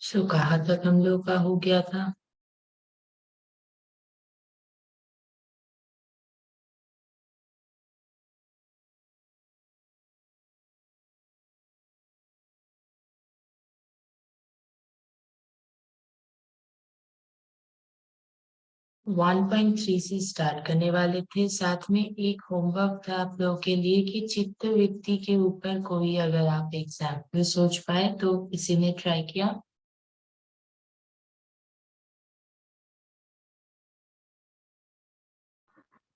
सो कहाँ तक हम लोग का हो गया था? 1.3 से स्टार्ट करने वाले थे। साथ में एक होमवर्क था आप लोगों के लिए कि चित्त वृत्ति के ऊपर कोई अगर आप एग्जाम्पल सोच पाए तो किसी ने ट्राई किया?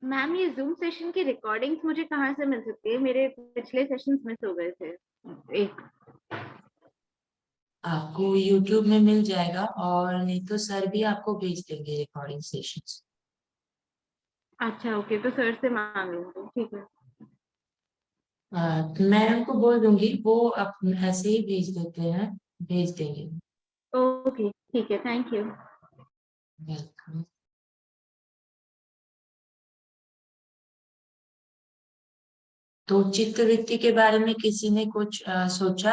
मैम, ये जूम सेशन की रिकॉर्डिंग्स मुझे कहाँ से मिल सकती है? मेरे पिछले सेशंस मिस हो गए थे। एक आपको यूट्यूब में मिल जाएगा, और नहीं तो सर भी आपको भेज देंगे रिकॉर्डिंग सेशंस। अच्छा, ओके, तो सर से मांग लूंगी, ठीक है। तो मैं उनको बोल दूंगी, वो ऐसे ही भेज देते हैं, भेज देंगे। ओके, ठीक है, थैंक यू। वेलकम। तो चित्तवृत्ति के बारे में किसी ने कुछ सोचा?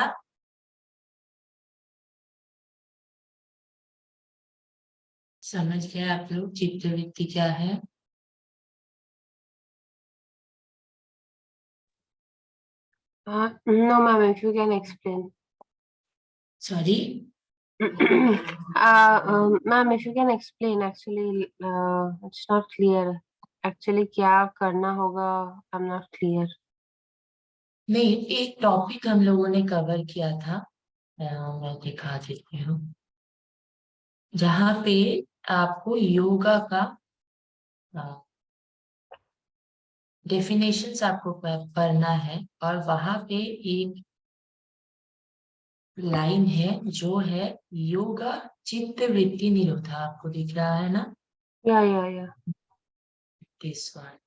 समझ गए आप लोग चित्तवृत्ति क्या है? No, ma'am, if you can explain. Sorry? Ma'am, if you can explain, actually, it's not clear. Actually, क्या करना होगा? I'm not clear. नहीं, एक टॉपिक हम लोगों ने कवर किया था। मैं दिखा देती हूँ, जहाँ पे आपको योगा का डेफिनेशंस आपको पढ़ना है, और वहां पे एक लाइन है जो है योगा चित्त वृत्ति निरोधा। आपको दिख रहा है ना? Yeah. This one.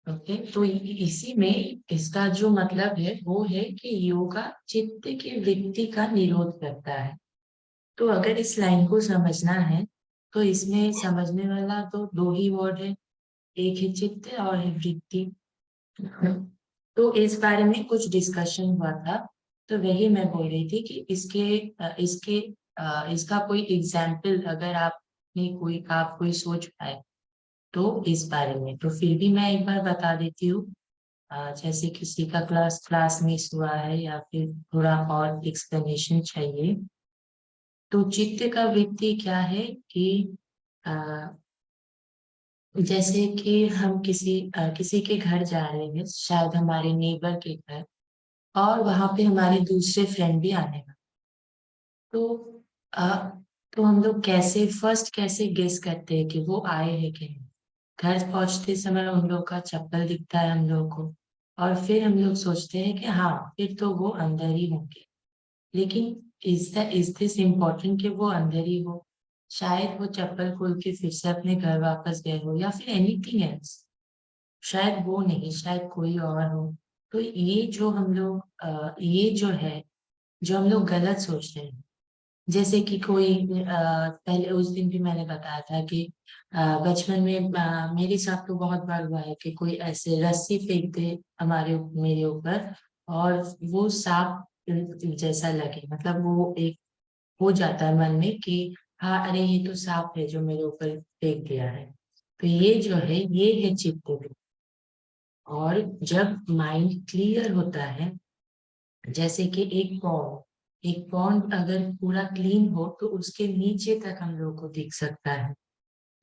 ओके, तो इसी में इसका जो मतलब है वो है कि योगा चित्त की वृत्ति का निरोध करता है। तो अगर इस लाइन को समझना है तो इसमें समझने वाला तो दो ही वर्ड है, एक है चित्त और है वृत्ति। तो इस बारे में कुछ डिस्कशन हुआ था, तो वही मैं बोल रही थी कि इसका कोई एग्जाम्पल अगर आप कोई सोच पाए तो इस बारे में, तो फिर भी मैं एक बार बता देती हूँ। जैसे किसी का क्लास मिस हुआ है या फिर थोड़ा और एक्सप्लेनेशन चाहिए, तो चित्त का वृत्ति क्या है कि जैसे कि हम किसी के घर जा रहे हैं, शायद हमारे नेबर के घर, और वहां पे हमारे दूसरे फ्रेंड भी आने वाले। तो आ, तो हम लोग कैसे गेस करते हैं कि वो आए हैं कि नहीं? घर पहुंचते समय हम लोग का चप्पल दिखता है हम लोग को, और फिर हम लोग सोचते हैं कि हाँ, फिर तो वो अंदर ही होंगे। लेकिन इज दिस इम्पोर्टेंट कि वो अंदर ही हो? शायद वो चप्पल खोल के फिर से अपने घर वापस गए हो, या फिर एनीथिंग एल्स। शायद वो नहीं, शायद कोई और हो। तो ये जो है, जो हम लोग गलत सोचते हैं। जैसे कि कोई पहले उस दिन भी मैंने बताया था कि बचपन में मेरे साथ तो बहुत बार हुआ है कि कोई ऐसे रस्सी फेंक दे मेरे ऊपर, और वो सांप जैसा लगे, मतलब वो एक हो जाता है मन में कि हाँ, अरे ये तो सांप है जो मेरे ऊपर फेंक दिया है। तो ये जो है, ये है चित्त। और जब माइंड क्लियर होता है, जैसे कि एक पॉन्ड अगर पूरा क्लीन हो तो उसके नीचे तक हम लोग को दिख सकता है।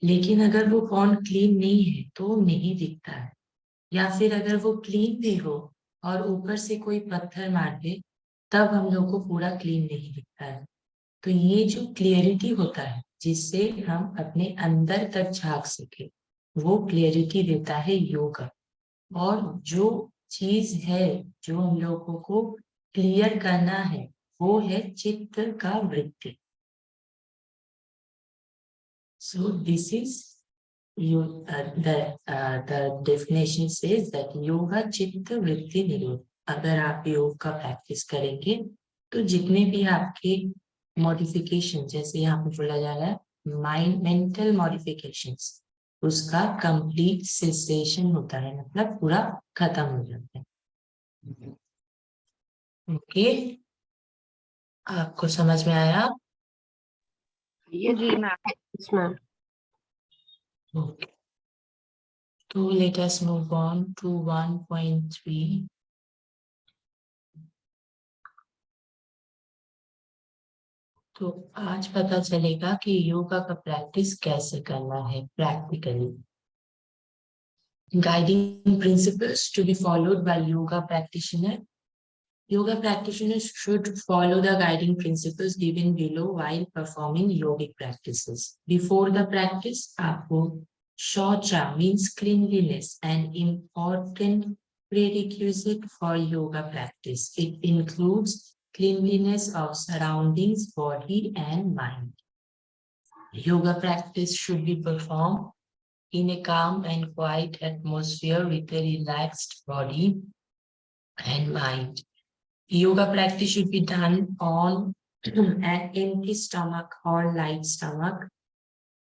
लेकिन अगर वो पॉन्ड क्लीन नहीं है तो वो नहीं दिखता है। या फिर अगर वो क्लीन भी हो और ऊपर से कोई पत्थर मार दे, तब हम लोग को पूरा क्लीन नहीं दिखता है। तो ये जो क्लियरिटी होता है, जिससे हम अपने अंदर तक झांक सके, वो क्लियरिटी देता है योगा। और जो चीज है जो हम लोगों को क्लियर करना है, वो है चित्त का वृत्ति। So this is the definition says that yoga चित्त वृत्ति निरोध। अगर आप योग का प्रैक्टिस करेंगे तो जितने भी आपके मॉडिफिकेशन, जैसे यहाँ पे बोला जा रहा है माइंड मेंटल मॉडिफिकेशंस, उसका कंप्लीट सेसेशन होता है, मतलब पूरा खत्म हो जाता है। ओके, आपको समझ में आया? Yes, ji ma'am. yes, ma'am. Okay. So let us move on to 1.3. तो आज पता चलेगा कि योगा का प्रैक्टिस कैसे करना है practically. Guiding principles to be followed by yoga practitioner. Yoga practitioners should follow the guiding principles given below while performing yogic practices. Before the practice, आपको शौचा means cleanliness, an important prerequisite for yoga practice. It includes cleanliness of surroundings, body, and mind. Yoga practice should be performed in a calm and quiet atmosphere with a relaxed body and mind. Yoga practice should be done on an empty stomach or light stomach.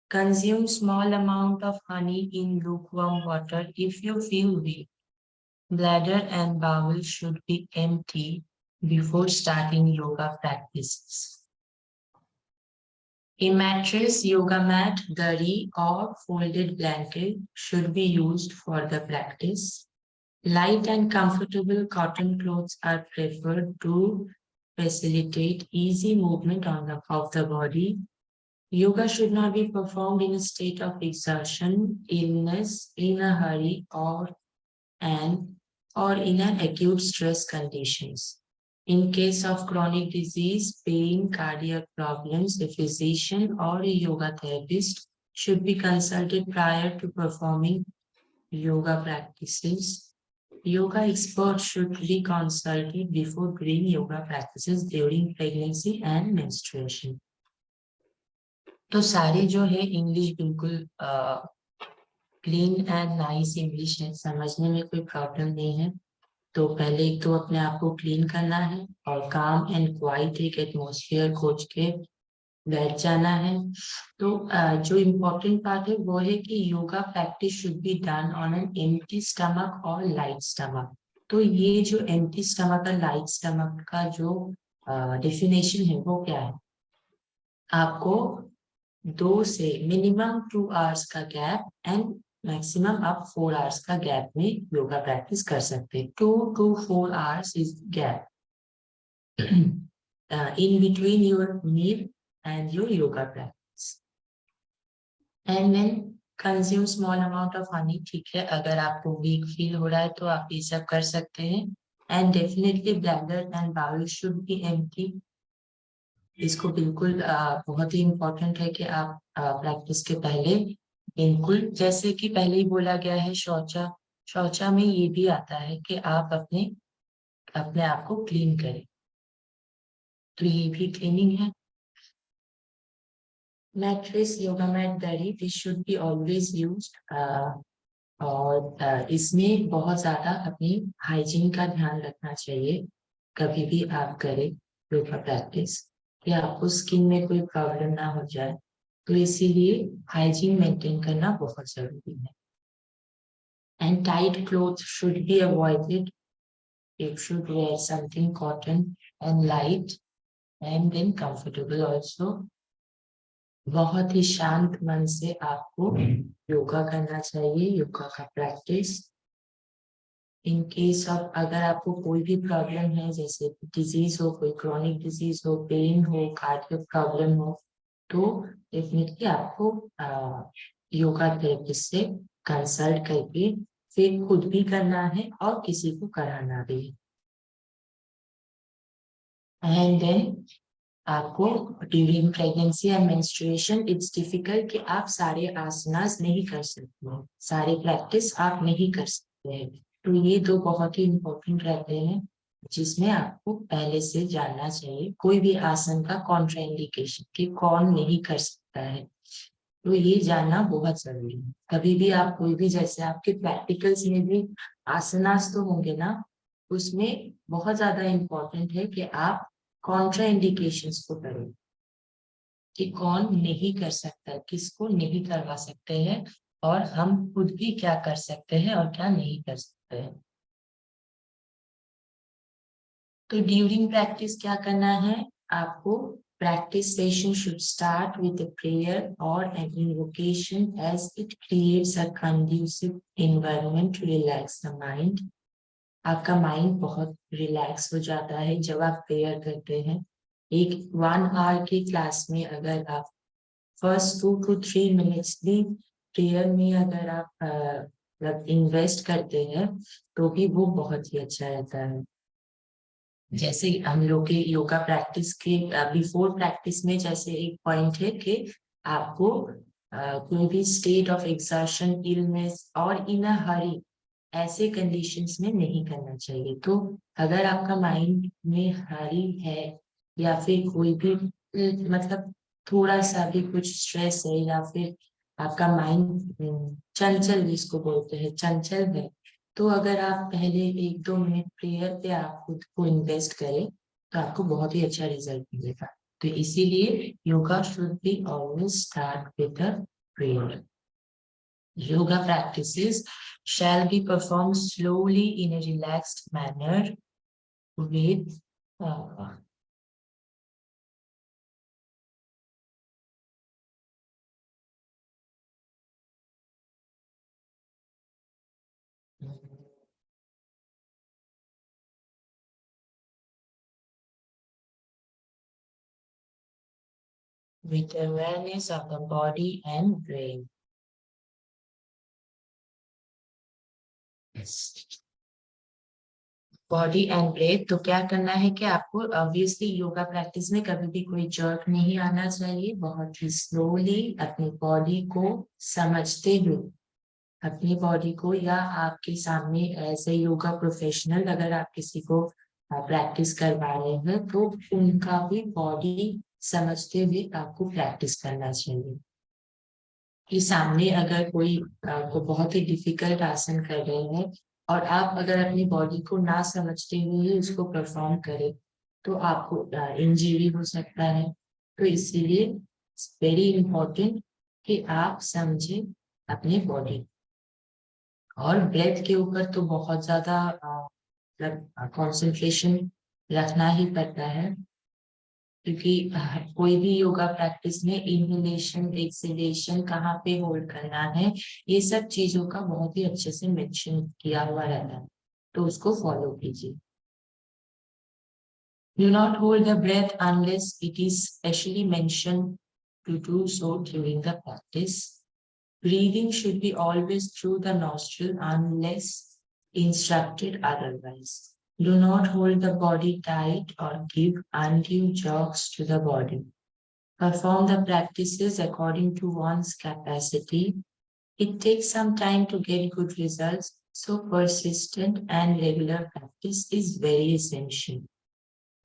Consume small amount of honey in lukewarm water if you feel weak. Bladder and bowel should be empty before starting yoga practices. A mattress, yoga mat, dhari, or folded blanket should be used for the practice. Light and comfortable cotton clothes are preferred to facilitate easy movement of the body. Yoga should not be performed in a state of exhaustion, illness, in a hurry, or in an acute stress conditions. In case of chronic disease, pain, cardiac problems, a physician or a yoga therapist should be consulted prior to performing yoga practices. Yoga experts should be consulted before doing yoga practices during pregnancy and menstruation. तो सारे जो है English बिल्कुल clean and nice English है, समझने में कोई problem नहीं है। तो पहले एक तो अपने आप को क्लीन करना है और काम एंड क्वाइट एक एटमॉस्फेयर खोज के बैठ जाना है। तो जो इम्पोर्टेंट पार्ट है वो है कि yoga practice should be done on an empty stomach और लाइट स्टमक। तो ये जो एम्प्टी स्टमक और लाइट स्टमक का जो डेफिनेशन है वो क्या है? आपको 2 से मिनिमम 2 आवर्स का गैप एंड मैक्सिमम आप 4 आवर्स का गैप में योगा प्रैक्टिस कर सकते हैं। 2 to 4 hours is gap in between your meal and your yoga practice. And then consume small amount of honey. ठीक है, अगर आपको वीक फील हो रहा है तो आप ये सब कर सकते हैं। And definitely bladder and bowel should be empty. इसको बिल्कुल बहुत ही इम्पोर्टेंट है कि आप प्रैक्टिस के पहले बिल्कुल, जैसे कि पहले ही बोला गया है, शौचा में ये भी आता है कि आप अपने आप को क्लीन करें, तो ये भी क्लीनिंग है। मैट्रेस, योगा मैट, दरी, this should be always used और इसमें बहुत ज्यादा अपनी हाइजीन का ध्यान रखना चाहिए कभी भी आप करें योगा प्रैक्टिस, कि आपको स्किन में कोई प्रॉब्लम ना हो जाए, तो इसीलिए हाइजीन मेंटेन करना बहुत जरूरी है। And tight cloth should be avoided, you should wear something cotton and light and then comfortable also. बहुत ही शांत मन से आपको योगा करना चाहिए, योगा का प्रैक्टिस। इन केस ऑफ अगर आपको कोई भी प्रॉब्लम है, जैसे डिजीज हो, कोई क्रॉनिक डिजीज हो, पेन हो, कार्डियक प्रॉब्लम हो, तो डेफिनेटली आपको योगा थेरेपिस्ट से कंसल्ट करके फिर खुद भी करना है और किसी को कराना भी है। एंड देन आपको during pregnancy and menstruation it's difficult कि आप सारे आसनास नहीं कर सकते हैं, सारे प्रैक्टिस आप नहीं कर सकते हैं। तो ये 2 बहुत ही इम्पोर्टेंट रहते हैं जिसमें आपको पहले से जानना चाहिए कोई भी आसन का कॉन्ट्राइंडिकेशन कि कौन नहीं कर सकता है, तो ये जानना बहुत जरूरी है। कभी भी आप कोई भी, जैसे आपके प्रैक्टिकल्स में भी आसनास तो होंगे ना, उसमें बहुत ज्यादा इम्पोर्टेंट है कि आप कॉन्ट्राइंडिकेशंस को करें कि कौन नहीं कर सकता, किसको नहीं करवा सकते हैं, और हम खुद भी क्या कर सकते हैं और क्या नहीं कर सकते हैं। तो ड्यूरिंग प्रैक्टिस क्या करना है, आपको practice session should start with a prayer or an invocation as it creates a conducive environment to relax the mind. आपका माइंड बहुत रिलैक्स हो जाता है जब आप प्रेयर करते हैं। एक 1 आवर की क्लास में अगर आप फर्स्ट 2 to 3 मिनट्स भी प्रेयर में अगर आप मतलब इन्वेस्ट करते हैं तो भी वो बहुत ही अच्छा रहता है। जैसे हम लोग के योगा प्रैक्टिस के बिफोर प्रैक्टिस में जैसे एक पॉइंट है कि आपको कोई भी स्टेट ऑफ एक्सर्शन, इलनेस और इन अ हरी ऐसे कंडीशंस में नहीं करना चाहिए। तो अगर आपका माइंड में हरी है या फिर कोई भी मतलब थोड़ा सा भी कुछ स्ट्रेस है या फिर आपका माइंड चंचल जिसको बोलते हैं चंचल है, तो अगर आप पहले 1-2 मिनट प्रेयर पे आप खुद को इन्वेस्ट करें तो आपको बहुत ही अच्छा रिजल्ट मिलेगा। तो इसीलिए yoga should be always start with the prayer. Yoga practices shall be performed slowly in a relaxed manner with awareness of the body and brain. Body and breath. तो क्या करना है कि आपको ऑब्वियसली योगा प्रैक्टिस में कभी भी कोई जर्क नहीं आना चाहिए। बहुत ही स्लोली अपनी बॉडी को समझते हुए अपनी बॉडी को, या आपके सामने एज ए योगा प्रोफेशनल अगर आप किसी को प्रैक्टिस करवा रहे हैं तो उनका भी बॉडी समझते हुए आपको प्रैक्टिस करना चाहिए। कि सामने अगर कोई को बहुत ही डिफिकल्ट आसन कर रहे हैं और आप अगर अपनी बॉडी को ना समझते हुए ही उसको परफॉर्म करें तो आपको इंजरी हो सकता है। तो इसीलिए वेरी इंपॉर्टेंट कि आप समझें अपनी बॉडी। और ब्रेथ के ऊपर तो बहुत ज्यादा मतलब कंसंट्रेशन रखना ही पड़ता है, क्योंकि कोई भी योगा प्रैक्टिस में इनहेलेशन एक्सहेलेशन कहाँ पे होल्ड करना है, ये सब चीजों का बहुत ही अच्छे से मेंशन किया हुआ रहता है, तो उसको फॉलो कीजिए। Do not hold the breath unless it is specially mentioned to do so during the practice. Breathing should be always through the nostril unless instructed otherwise. Do not hold the body tight or give undue jogs to the body. Perform the practices according to one's capacity. It takes some time to get good results, so persistent and regular practice is very essential.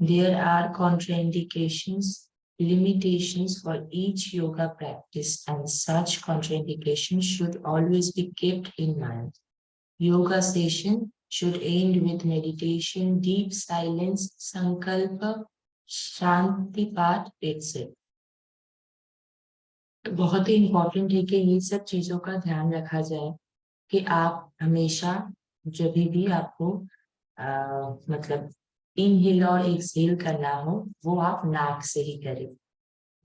There are contraindications, limitations for each yoga practice, and such contraindications should always be kept in mind. Yoga session should end with meditation, deep silence, sankalpa, shanti path, etc. तो बहुत ही important है कि ये सब चीजों का ध्यान रखा जाए कि आप हमेशा जब भी आपको मतलब इनहेल और एक्सहेल करना हो वो आप नाक से ही करें।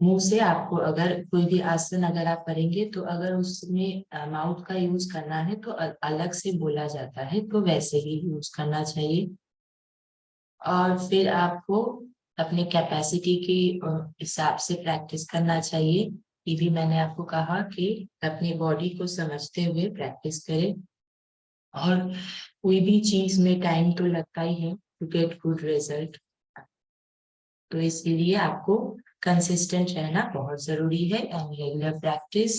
मुंह से आपको अगर कोई भी आसन अगर आप करेंगे तो अगर उसमें माउथ का यूज करना है तो अलग से बोला जाता है, तो वैसे ही यूज करना चाहिए। और फिर आपको अपने कैपेसिटी के हिसाब से प्रैक्टिस करना चाहिए। ये भी मैंने आपको कहा कि अपनी बॉडी को समझते हुए प्रैक्टिस करें, और कोई भी चीज में टाइम तो लगता ही है टू गेट गुड रिजल्ट। तो इसलिए आपको कंसिस्टेंट रहना बहुत जरूरी है and regular practice.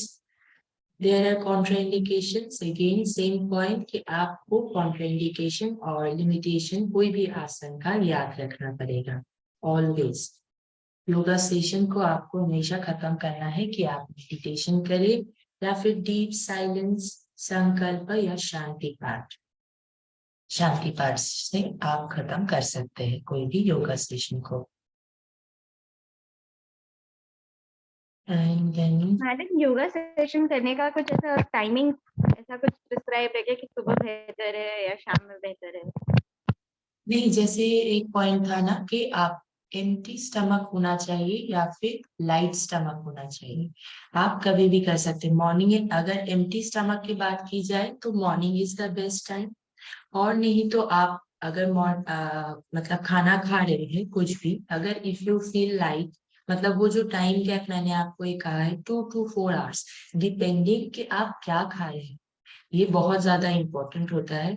There are contraindications, again same point कि आपको कॉन्ट्राइंडिकेशन और लिमिटेशन कोई भी आसन का याद रखना पड़ेगा ऑलवेज। योगा सेशन को आपको हमेशा खत्म करना है कि आप मेडिटेशन करें या फिर डीप साइलेंस, संकल्प या शांति पाठ। शांति पाठ से आप खत्म कर सकते हैं कोई भी योगा सेशन को। मैडम योगा सेशन करने का कुछ ऐसा टाइमिंग ऐसा कुछ प्रिस्क्राइब है कि सुबह बेहतर है या शाम में बेहतर है? नहीं, जैसे एक पॉइंट था ना कि आप एम्प्टी स्टमक होना चाहिए या फिर लाइट स्टमक होना चाहिए। आप कभी भी कर सकते हैं। मॉर्निंग, अगर एम्प्टी स्टमक की बात की जाए तो morning is the best time, और नहीं तो आप अगर मतलब खाना खा रहे हैं कुछ भी, अगर इफ यू फील लाइट, मतलब वो जो टाइम गैप मैंने आपको ये कहा है 2 to 4 hours, डिपेंडिंग कि आप क्या खा रहे हैं, ये बहुत ज्यादा इम्पोर्टेंट होता है।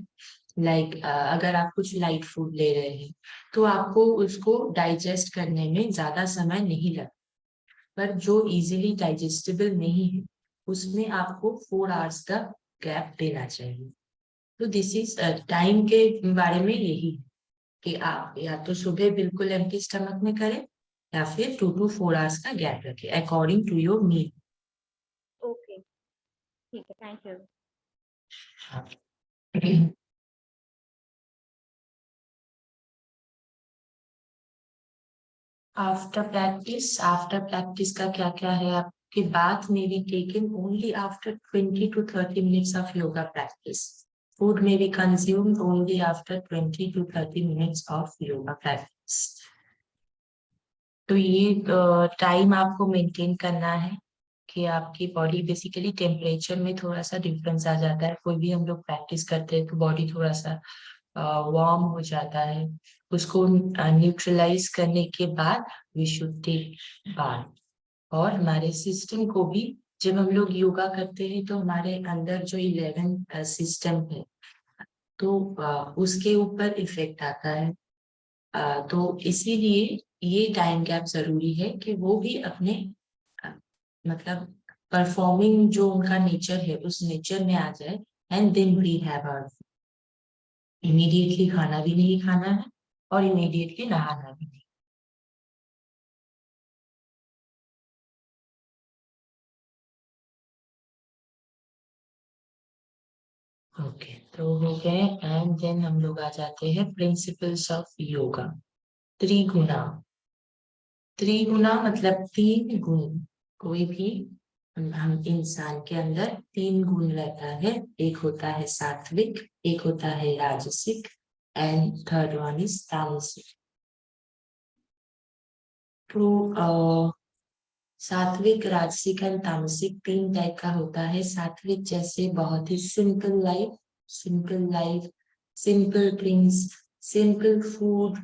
अगर आप कुछ लाइट फूड ले रहे हैं तो आपको उसको डाइजेस्ट करने में ज्यादा समय नहीं लगता, पर जो इजीली डाइजेस्टेबल नहीं है उसमें आपको 4 hours का गैप देना चाहिए। तो दिस इज टाइम के बारे में यही है कि आप या तो सुबह बिल्कुल एम्प्टी स्टमक में करें या फिर 2 to 4 hours का गैप रखें according to your meal. Okay, ठीक है, थैंक यू। आफ्टर प्रैक्टिस का क्या क्या है आपकी बात में be taken only after 20 to 30 minutes of yoga practice. Food में be consumed only after 20 to 30 minutes of yoga practice. तो ये टाइम आपको मेंटेन करना है कि आपकी बॉडी बेसिकली टेम्परेचर में थोड़ा सा डिफरेंस आ जाता है। कोई भी हम लोग प्रैक्टिस करते हैं तो बॉडी थोड़ा सा वार्म हो जाता है, उसको न्यूट्रलाइज करने के बाद वी शुड टेक बाथ। और हमारे सिस्टम को भी, जब हम लोग योगा करते हैं तो हमारे अंदर जो 11 सिस्टम है तो उसके ऊपर इफेक्ट आता है। तो इसीलिए ये टाइम गैप जरूरी है कि वो भी अपने अ, मतलब परफॉर्मिंग जो उनका नेचर है उस नेचर में आ जाए, and then we have hour. Immediately खाना भी नहीं खाना है और इमीडिएटली नहाना भी नहीं। ओके, तो हो गए। एंड देन हम लोग आ जाते हैं प्रिंसिपल्स ऑफ योगा। त्रिगुणा। त्रिगुणा मतलब 3 गुण। कोई भी हम इंसान के अंदर 3 गुण रहता है। एक होता है सात्विक, एक होता है राजसिक, एंड थर्ड वन इज तामसिक। तो सात्विक, राजसिक एंड तामसिक 3 टाइप का होता है। सात्विक जैसे बहुत ही simple life, simple things, simple food.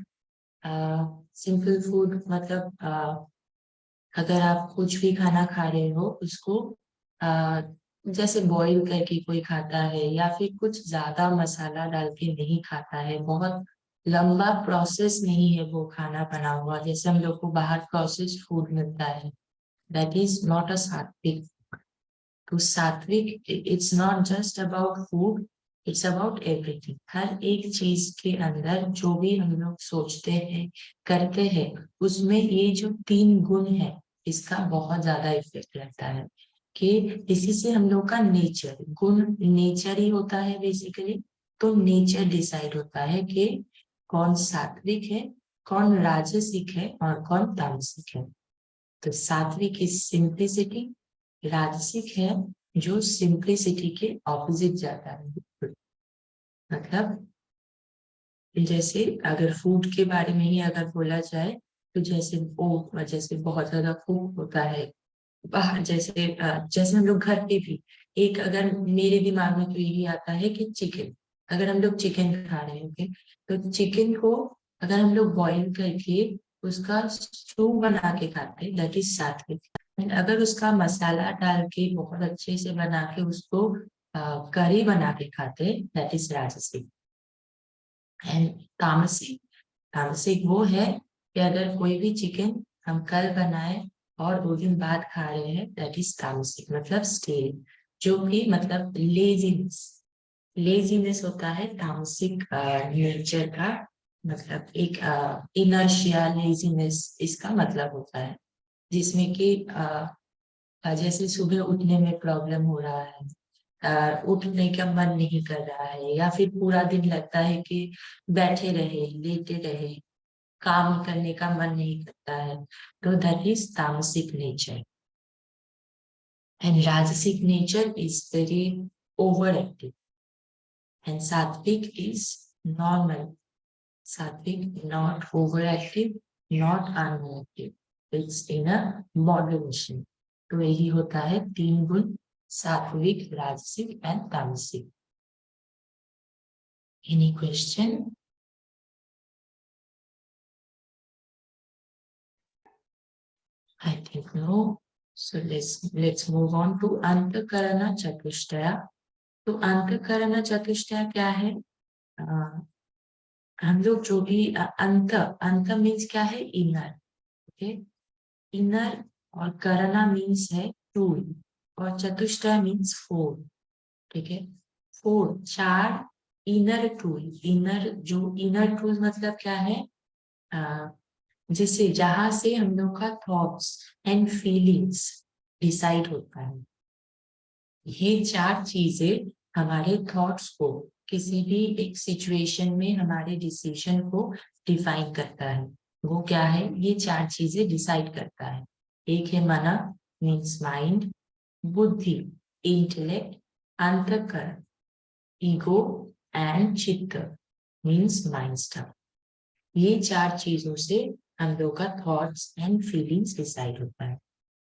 Simple food मतलब अगर आप कुछ भी खाना खा रहे हो उसको जैसे बॉईल करके कोई खाता है, या फिर कुछ ज्यादा मसाला डाल के नहीं खाता है, बहुत लंबा प्रोसेस नहीं है वो खाना बना हुआ, जैसे हम लोग को बाहर प्रोसेस्ड फूड मिलता है, दैट इज नॉट अ सात्विक। तो sattvic it's not just about food, it's about everything. हर एक चीज के अंदर जो भी हम लोग सोचते हैं, करते हैं, उसमें ये जो 3 गुण है इसका बहुत ज्यादा इफेक्ट रहता है। कि इसी से हम लोग का नेचर, गुण नेचर ही होता है बेसिकली। तो नेचर डिसाइड होता है कि कौन सात्विक है, कौन राजसिक है और कौन तामसिक है। तो सात्विक इज सिंप्लिसिटी, राजसिक है जो सिंप्लिसिटी के ऑपोजिट जाता है। मतलब जैसे अगर फूड के बारे में ही अगर बोला जाए तो जैसे बहुत ज्यादा फूड होता है बाहर, जैसे हम लोग घर पे भी, एक अगर मेरे दिमाग में तो यही आता है कि चिकन, अगर हम लोग चिकन खा रहे हैं, ओके, तो चिकन को अगर हम लोग बॉईल करके उसका स्टू बना के खाते हैं दैट इज सात्विक। अगर उसका मसाला डाल के बहुत अच्छे से बना के उसको करी बना के खाते हैं दैट इज राजसिक। एंड तामसिक, तामसिक वो है कि अगर कोई भी चिकन हम कल बनाए और 2 दिन बाद खा रहे हैं दैट इज तामसिक, मतलब स्टेल, जो कि मतलब लेजीनेस, लेजीनेस होता है तामसिक नेचर का। मतलब एक इनर्शिया, लेजीनेस इसका मतलब होता है, जिसमें कि जैसे सुबह उठने में प्रॉब्लम हो रहा है, उठने का मन नहीं कर रहा है, या फिर पूरा दिन लगता है कि बैठे रहे, लेटे रहे, काम करने का मन नहीं करता है, तो दैट इज तामसिक नेचर। एंड राजसिक nature is very over active, and सात्विक इज नॉर्मल, सात्विक not over active not unactive. It's in a moderation. तो यही होता है 3 गुण, सात्विक, राजसिक एंड तामसिक. Any question? I think no. So let's move on to अंतःकरण चतुष्टय. तो अंतःकरण चतुष्टय क्या है? हम लोग जो भी अंत मीन्स क्या है? इनर. Okay, inner. और करना मीन्स है टूल, और चतुष्टय मीन्स 4. ठीक है, 4 4 इनर टूल. इनर टूल मतलब क्या है? जिससे जहां से हम लोग का थॉट्स एंड फीलिंग्स डिसाइड होता है. ये 4 चीजें हमारे थॉट्स को किसी भी एक सिचुएशन में हमारे डिसीजन को डिफाइन करता है. वो क्या है? ये 4 चीजें डिसाइड करता है. एक है मन मीन्स माइंड, बुद्धि इंटेलेक्ट, अंतःकरण ईगो एंड चित्त मीन्स माइंड स्टफ. ये 4 चीजों से हम लोग का थॉट्स एंड फीलिंग्स डिसाइड होता है.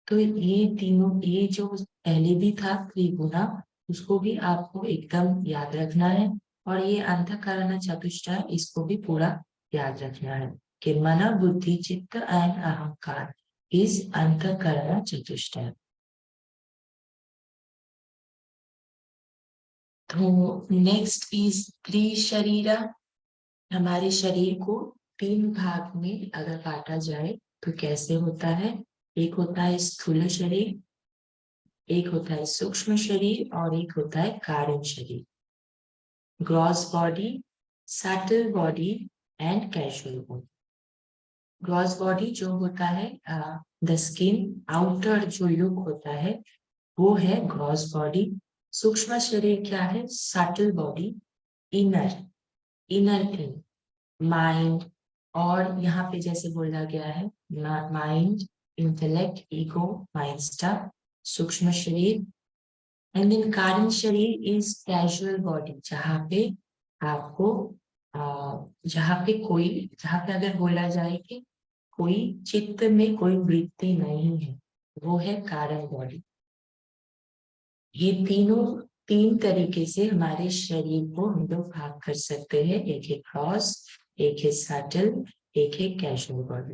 तो ये तीनों, ये जो पहले भी था त्रिगुणा, उसको भी आपको एकदम याद रखना है. और ये अंतःकरण चतुष्टय, इसको भी पूरा याद रखना है कि मन बुद्धि चित्त एंड अहंकार इज अंतःकरण चतुष्टय. तो नेक्स्ट इज त्रिशरीर. हमारे शरीर को 3 भाग में अगर काटा जाए तो कैसे होता है? एक होता है स्थूल शरीर, एक होता है सूक्ष्म शरीर, और एक होता है कारण शरीर. Gross body, subtle body and casual body. Gross body जो होता है, द स्किन, आउटर जो लुक होता है, वो है ग्रॉस बॉडी. सूक्ष्म शरीर क्या है? Subtle body, inner thing, mind. और यहाँ पे जैसे बोला गया है, mind, intellect, ego, mind stuff, सूक्ष्म शरीर. एंड देन कारण शरीर इज कैजुअल बॉडी, जहाँ पे आपको जहाँ पे अगर बोला जाए कि कोई चित्त में कोई वृत्ति नहीं है, वो है कारण बॉडी. ये तीनों 3 तरीके से हमारे शरीर को हम लोग भाग कर सकते हैं. एक है क्रॉस, एक है सटल, एक है casual body.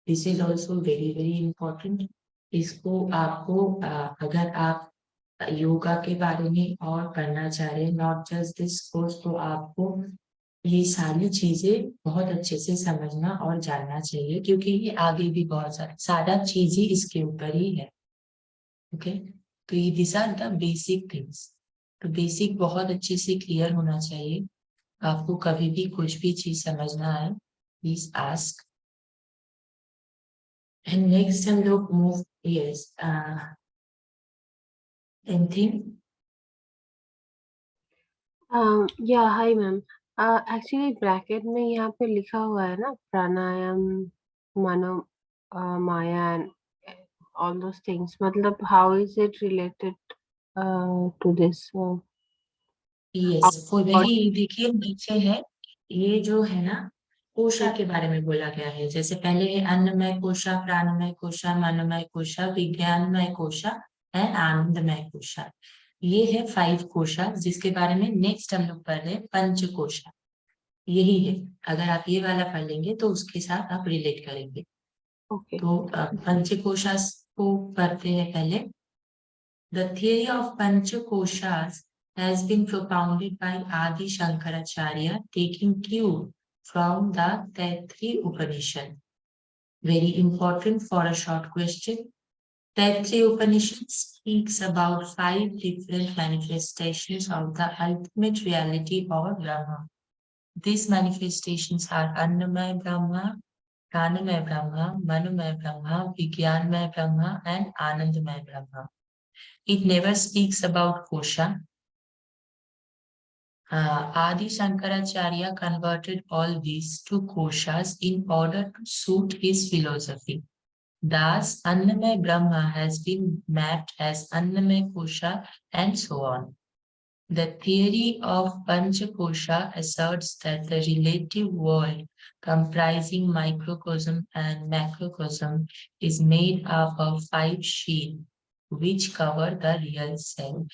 This is also very very important. इसको आपको अगर आप योगा के बारे में और पढ़ना चाह रहे हैं, नॉट जस्ट दिस कोर्स, तो आपको ये सारी चीजें बहुत अच्छे से समझना और जानना चाहिए, क्योंकि ये आगे भी बहुत सारा चीज ही इसके ऊपर ही है. ओके, तो ये this are the basic things. तो बेसिक बहुत अच्छे से क्लियर होना चाहिए. आपको कभी भी कुछ भी चीज समझना है, प्लीज आस्क. एंड नेक्स्ट हम लोग मूव, यस, एनीथिंग. या हाय मैम, एक्चुअली ब्रैकेट में यहाँ पे लिखा हुआ है ना प्राणायाम, मनो, माया एंड ऑल दोस थिंग्स. मतलब how is it related to this? Yes, वो वही देखिए नीचे है. ये जो है ना, कोशा के बारे में बोला गया है. जैसे पहले है अन्नमय कोशा, प्राणमय कोशा, मनोमय कोशा, विज्ञानमय कोशा एंड आनंदमय कोशा. ये है 5 कोशा, जिसके बारे में नेक्स्ट हम लोग पढ़ रहे हैं पंच कोशा. यही है. अगर आप ये वाला पढ़ लेंगे तो उसके साथ आप रिलेट करेंगे. ओके. तो पंच कोशा को पढ़ते हैं पहले. The theory of Panchakoshas has been propounded by Adi Shankaracharya, taking cue from the Taitri Upanishad. Very important for a short question. Taitri Upanishad speaks about 5 different manifestations of the ultimate reality or Brahma. These manifestations are Annamaya Brahma, Pranamaya Brahma, Manomaya Brahma, Vijnanamaya Brahma, and Anandamaya Brahma. It never speaks about kosha. Adi Shankaracharya converted all these to koshas in order to suit his philosophy. Thus, Annamaya Brahma has been mapped as Annamaya Kosha and so on. The theory of Panchakosha asserts that the relative world comprising microcosm and macrocosm is made up of 5 sheaths which cover the real self.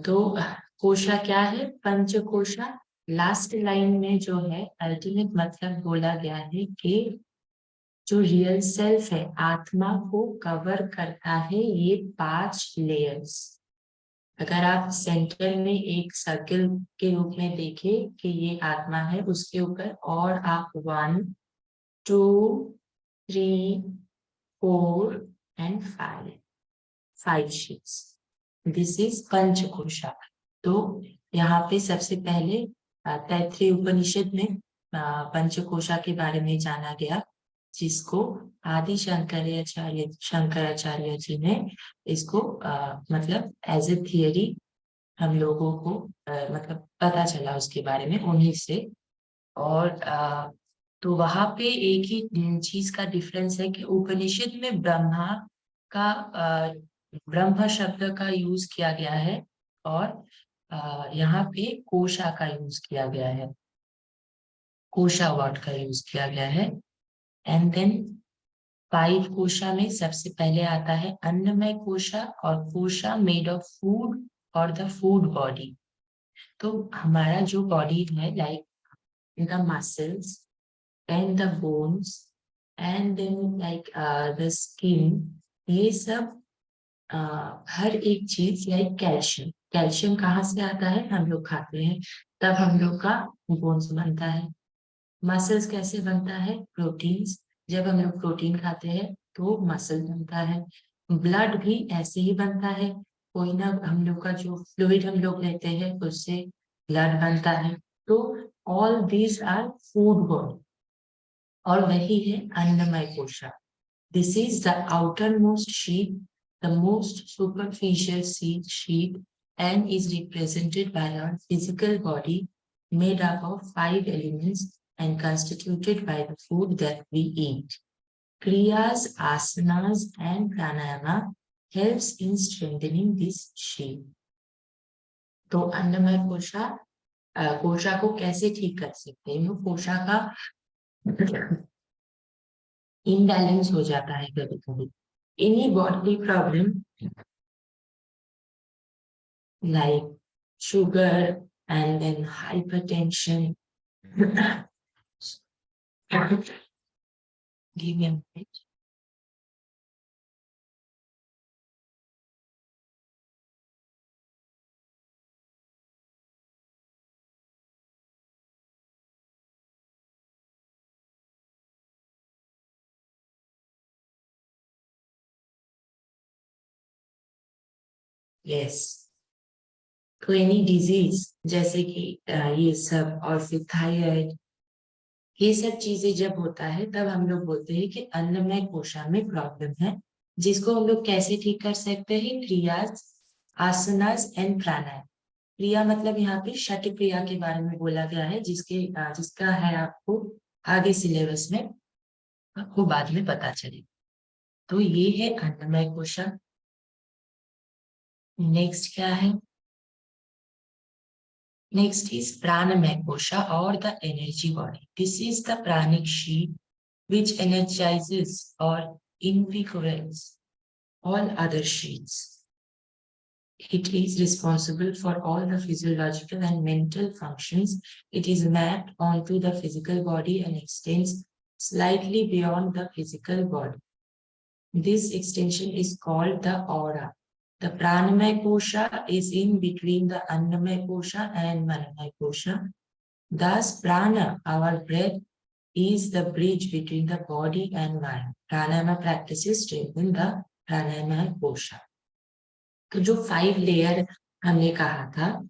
तो कोशा क्या है? पंचकोशा। Last line में जो है ultimate मतलब बोला गया है कि जो रियल सेल्फ है, आत्मा को कवर करता है ये 5 लेयर्स। अगर आप सेंटर में एक सर्कल के रूप में देखें कि ये आत्मा है, उसके ऊपर और आप 1, 2, 3, 4 and 5 sheets. This is panchakosha. तो यहाँ पे सबसे पहले तैत्तिरीय उपनिषद में पंचकोशा के बारे में जाना गया, जिसको आदि शंकराचार्य जी ने इसको मतलब एज ए थियरी हम लोगों को मतलब पता चला उसके बारे में उन्हीं से। और तो वहां पे एक ही चीज का डिफरेंस है कि उपनिषद में ब्रह्मा का ब्रह्म शब्द का यूज किया गया है और यहाँ पे कोशा का यूज किया गया है, कोशा वर्ड का यूज किया गया है। एंड देन 5 कोशा में सबसे पहले आता है अन्नमय कोशा और कोशा मेड ऑफ फूड और द फूड बॉडी। तो हमारा जो बॉडी है, like the muscles and the bones and then like the skin, ये सब हर एक चीज, लाइक कैल्शियम। कैल्शियम कहाँ से आता है? हम लोग खाते हैं, तब हम लोग का बोन्स बनता है। मसल्स कैसे बनता है? प्रोटीन्स, जब हम लोग प्रोटीन खाते हैं तो मसल बनता है। ब्लड भी ऐसे ही बनता है, कोई ना हम लोग का जो फ्लूइड हम लोग लेते हैं उससे ब्लड बनता है। तो all these are food body, और वही है अन्नमय kosha. This is the outermost sheet, the most superficial sheet and is represented by our physical body made up of 5 elements and constituted by the food that we eat. Kriyas, asanas and pranayama helps in strengthening this sheet. तो अन्नमय कोशा, कोशा को कैसे ठीक कर सकते हैं? कोशा का imbalance हो जाता है कभी कभी। Any body problem like sugar and then hypertension. Give me a minute. Yes. तो एनी डिजीज जैसे कि ये सब और फिर थायराइड, ये सब चीजें जब होता है तब हम लोग बोलते हैं कि अन्नमय कोशा में प्रॉब्लम है, जिसको हम लोग कैसे ठीक कर सकते हैं? क्रियास, आसनास एंड प्राणायाम। क्रिया मतलब यहाँ पे शठ क्रिया के बारे में बोला गया है, जिसका है आपको आगे सिलेबस में आपको बाद में पता चलेगा। तो ये है अन्नमय कोशा। नेक्स्ट क्या है? Next is pranamaya kosha or the energy body. This is the pranic sheath which energizes or invigorates all other sheaths. It is responsible for all the physiological and mental functions. It is mapped onto the physical body and extends slightly beyond the physical body. This extension is called the aura. The pranamaya kosha is in between the annamaya kosha and manamaya kosha. Thus, prana, our breath, is the bridge between the body and mind. Pranayama practices strengthen the pranayama kosha. तो जो 5 layer हमने कहा था,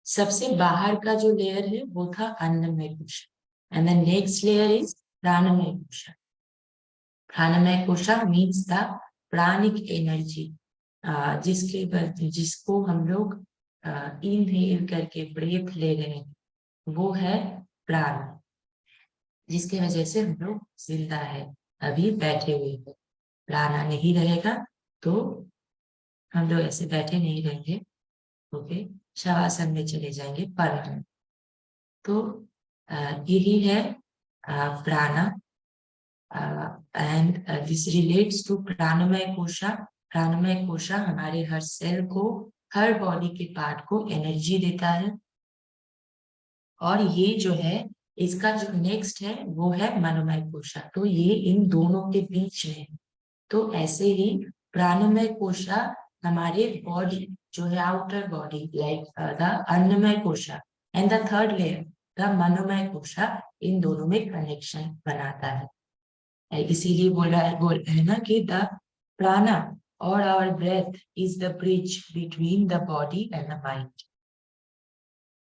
सबसे बाहर का जो layer है वो था annamaya kosha and the next layer is pranamaya kosha. Pranamaya kosha means the pranic energy, जिसको हम लोग इनहेल करके ब्रेथ ले रहे हैं, वो है प्राण, जिसकी वजह से हम लोग जिंदा है, अभी बैठे हुए हैं। प्राणा नहीं रहेगा तो हम लोग ऐसे बैठे नहीं रहेंगे, ओके, शवासन में चले जाएंगे परमानेंट। तो यही है प्राणा, and this relates to प्राणमय kosha. Pranamaya कोशा हमारे हर सेल को, हर बॉडी के पार्ट को एनर्जी देता है। और ये जो है, इसका जो नेक्स्ट है वो है मनोमय कोशा, तो ये इन दोनों के बीच में है। तो ऐसे ही प्राणमय कोशा हमारे बॉडी जो है, outer body, like the annamaya kosha, and the third layer the manomaya kosha, इन दोनों में कनेक्शन बनाता है। इसीलिए बोल रहा है ना कि द प्राणा और our breath is the bridge between the body and the mind.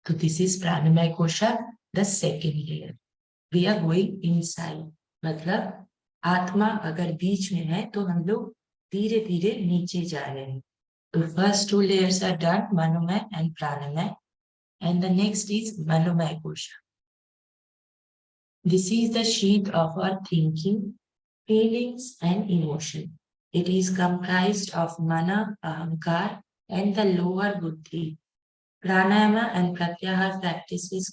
तो this is pranamaya kosha, the second layer. We are going inside, मतलब आत्मा अगर बीच में है तो हम लोग धीरे धीरे नीचे जा रहे हैं। तो first two layers are done, manomaya and pranamaya, and the next is manomaya kosha. This is the sheath of our thinking, feelings and emotion. It is comprised of mana, ahankar and the lower buddhi. Pranayama and pratyahar practices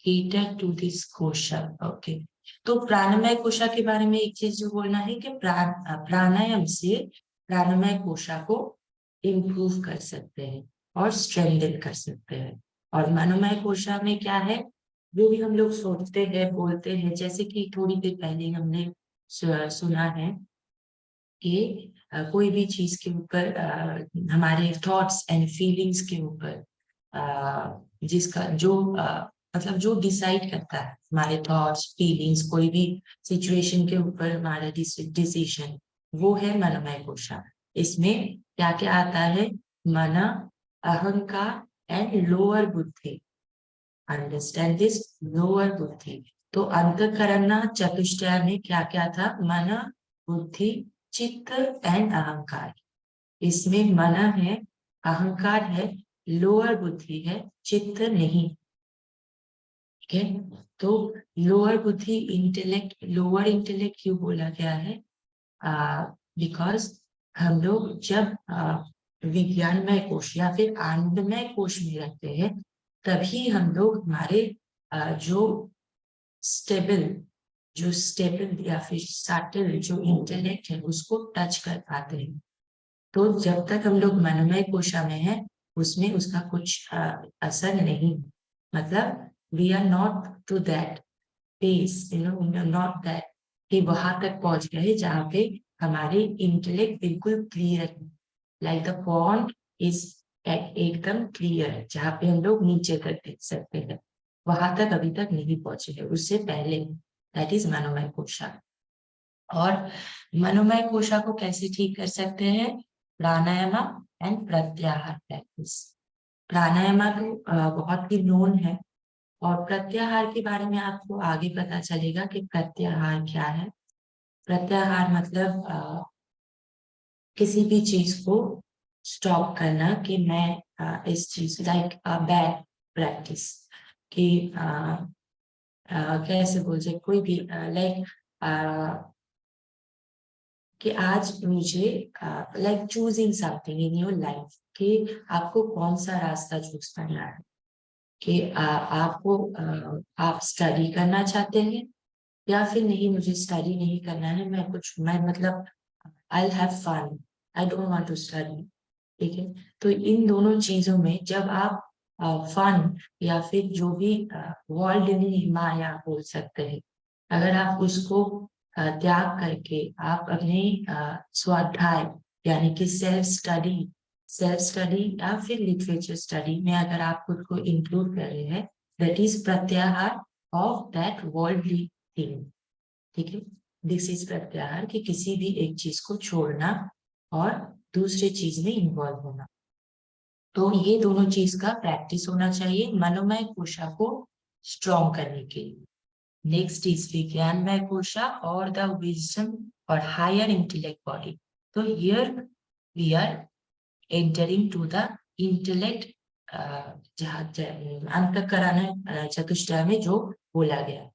cater to this kosha. Okay. तो प्राणमय कोशा के बारे में एक चीज जो बोलना है कि प्राणायाम से प्राणमय कोशा को इम्प्रूव कर सकते हैं और स्ट्रेंथन कर सकते हैं। और मनोमय कोशा में क्या है, जो भी हम लोग सोचते हैं, बोलते हैं, जैसे कि थोड़ी देर पहले हमने सुना है कि कोई भी चीज के ऊपर हमारे थॉट्स एंड फीलिंग्स के ऊपर जिसका जो मतलब जो डिसाइड करता है हमारे थॉट्स फीलिंग्स, कोई भी सिचुएशन के ऊपर हमारा डिसीजन, वो है मनोमय कोशा। इसमें क्या क्या आता है, मन, अहंकार एंड लोअर बुद्धि। अंडरस्टैंड दिस, लोअर बुद्धि। तो अंतःकरण चतुष्टय में क्या क्या था, मन, बुद्धि, चित्त एंड अहंकार। इसमें मन है, अहंकार है, लोअर बुद्धि है, चित्त नहीं। ठीक है, तो लोअर बुद्धि इंटेलेक्ट, लोअर इंटेलेक्ट क्यों बोला गया है, बिकॉज हम लोग जब विज्ञानमय कोश या फिर आनंदमय कोश में रहते हैं, तभी हम लोग हमारे जो स्टेबल या फिर सटल जो इंटेलेक्ट है उसको टच कर पाते हैं। तो जब तक हम लोग मनोमय कोशा में है, उसमें उसका कुछ असर नहीं, मतलब we are not to that pace, not that कि वहां तक पहुंच गए जहाँ पे हमारे इंटेलेक्ट बिल्कुल क्लियर है, लाइक द पॉन्ड इज एकदम क्लियर, जहाँ पे हम लोग नीचे तक देख सकते हैं, वहां तक अभी तक नहीं पहुंचे हैं, उससे पहले। दैट इज मनोमय कोशा। और मनोमय कोशा को कैसे ठीक कर सकते हैं, प्राणायाम एंड प्रत्याहार प्रैक्टिस। प्राणायाम तो बहुत ही नोन है, और प्रत्याहार के बारे में आपको आगे पता चलेगा कि प्रत्याहार क्या है। प्रत्याहार मतलब किसी भी चीज को स्टॉप करना, कि मैं इस चीज, लाइक बैड प्रैक्टिस, कि कैसे बोल जाए, कोई भी लाइक कि आज मुझे like choosing something in your life, कि आपको कौन सा रास्ता चूज करना है, कि आपको आप स्टडी करना चाहते हैं या फिर नहीं, मुझे स्टडी नहीं करना है, मैं मतलब I have fun, I don't want to study. ठीक है, तो इन दोनों चीजों में जब आप फन या फिर जो भी वर्ल्ड इन माया बोल सकते हैं, अगर आप उसको त्याग करके आप अपने स्वाध्याय यानी कि सेल्फ स्टडी या फिर लिटरेचर स्टडी में अगर आप खुद को इंक्लूड कर रहे हैं, दैट इज प्रत्याहार ऑफ दैट वर्ल्डली थिंग। ठीक है, दिस इज प्रत्याहार, कि किसी भी एक चीज को छोड़ना और दूसरे चीज में इन्वॉल्व होना। तो ये दोनों चीज का प्रैक्टिस होना चाहिए मनोमय कोशा को स्ट्रॉन्ग करने के लिए। नेक्स्ट इज विज्ञानमय कोशा और द विजडम और हायर इंटेलेक्ट बॉडी। तो here we are entering to the intellect, जहाँ अंतःकरण चतुष्टय में जो बोला गया,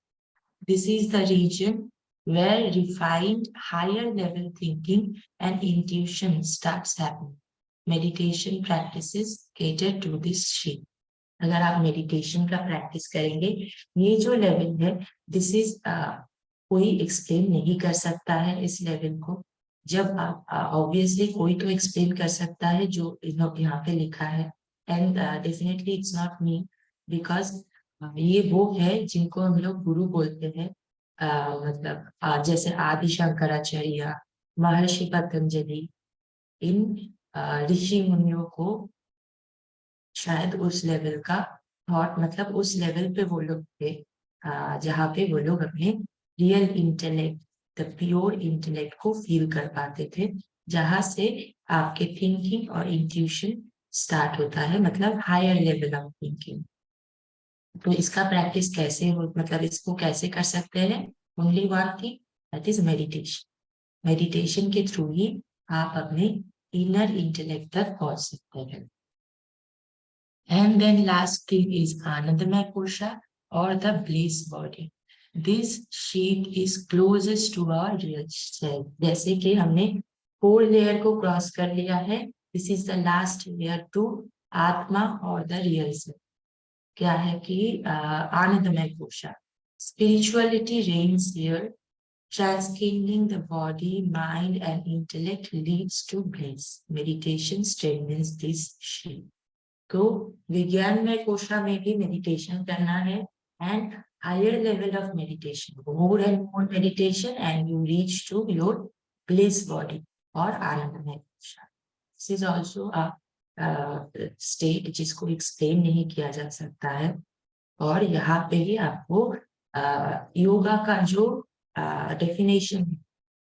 this is the region where refined higher level thinking and intuition starts happening. Meditation practices cater to this shape. अगर आप मेडिटेशन का प्रैक्टिस करेंगे, ये जो लेवल है, दिस इज कोई एक्सप्लेन नहीं कर सकता है इस लेवल को। जब आप ऑब्वियसली कोई तो एक्सप्लेन कर सकता है जो यहाँ पे लिखा है, and definitely it's not me, because ये वो है जिनको हम लोग गुरु बोलते हैं। मतलब जैसे आदि शंकराचार्य, महर्षि पतंजलि, इन ऋषि मुनियों को शायद उस लेवल का थॉट, मतलब उस लेवल पे वो लोग थे जहाँ पे वो लोग अपने real intellect, the pure intellect को फील कर पाते थे, जहाँ से आपके थिंकिंग और इंट्यूशन स्टार्ट होता है, मतलब हायर लेवल ऑफ थिंकिंग। तो इसका प्रैक्टिस कैसे हो, मतलब इसको कैसे कर सकते हैं? Only one thing, that is meditation. Meditation के थ्रू ही आप अपने इनर इंटेलेक्ट तक पहुंच सकते हैं। And then last thing is Anandamaya Kosha or the bliss body. This sheet is closest to our real self. जैसे कि हमने 4 लेयर को क्रॉस कर लिया है, this is the last layer to आत्मा और the real self. क्या है कि आनंदमय कोशा, spirituality reigns here, transcending the body, mind and intellect leads to bliss. Meditation strengthens this sheet. तो विज्ञान में कोशा में भी मेडिटेशन करना है, and higher level of meditation, more and more meditation and you reach to your bliss body और anandamaya kosha. This is also a state जिसको explain नहीं किया जा सकता है, और यहाँ पे ही आपको योगा का जो डेफिनेशन है,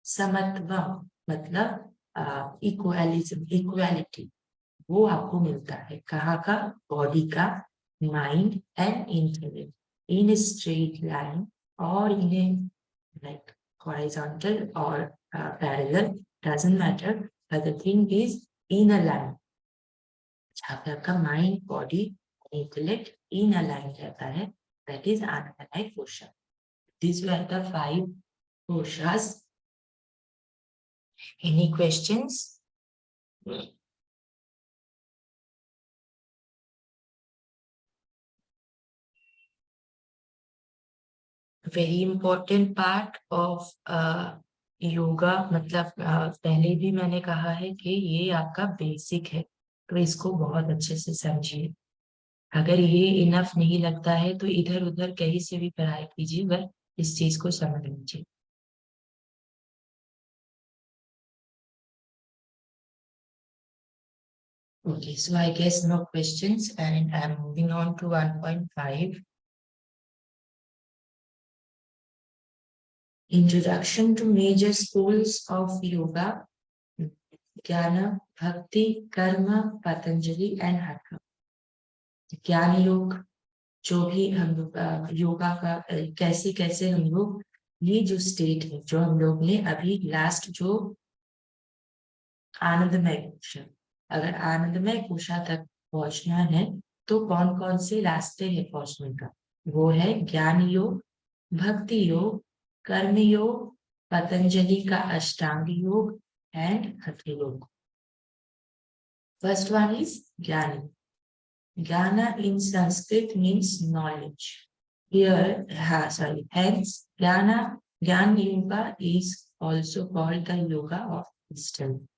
समत्वम मतलब इक्वालिज्म, इक्वालिटी, वो आपको मिलता है। कहाँ का? बॉडी का, mind and intellect, in straight line और इन लाइक हॉरिजॉन्टल और parallel, doesn't matter, but the thing is in a line, जहाँ पे आपका mind, body, intellect in a line रहता है, दैट इज आनंदमय कोशा। These were the 5 koshas. Any questions? Very important part of yoga, मतलब पहले भी मैंने कहा है कि ये आपका बेसिक है, तो इसको बहुत अच्छे से समझिए। अगर ये इनफ नहीं लगता है तो इधर उधर कहीं से भी पढ़ाई कीजिए, बस इस चीज को समझ लीजिए। Okay, so I guess no questions, and I'm moving on to 1.5. Introduction to major schools of yoga, Jnana, Bhakti, Karma, Patanjali and Hatha. ज्ञान योग, जो भी हम लोग योगा का कैसे कैसे हम लोग, ये जो स्टेट है जो हम लोग ने अभी लास्ट जो आनंदमय कोशा, अगर आनंदमय कोशा तक पहुंचना है तो कौन कौन से रास्ते हैं पहुंचने का? वो है ज्ञान योग, भक्ति योग, कर्म योग, पतंजलि का अष्टांग योग एंड हठ योग। फर्स्ट वन इज ज्ञान। Jnana in Sanskrit means knowledge. Here, hence, Jnana Yoga is also called the yoga of wisdom.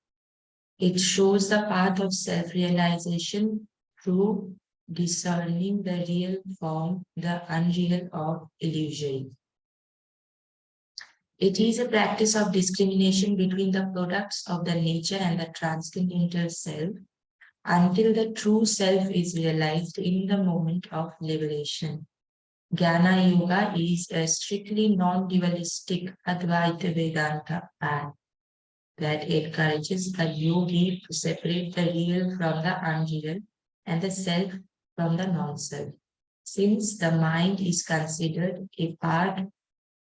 It shows the path of self-realization through discerning the real form, the unreal or illusory. It is a practice of discrimination between the products of the nature and the transcendental self, until the true self is realized in the moment of liberation. Jnana Yoga is a strictly non-dualistic Advaita Vedanta path that encourages the yogi to separate the real from the unreal and the self from the non-self. Since the mind is considered a part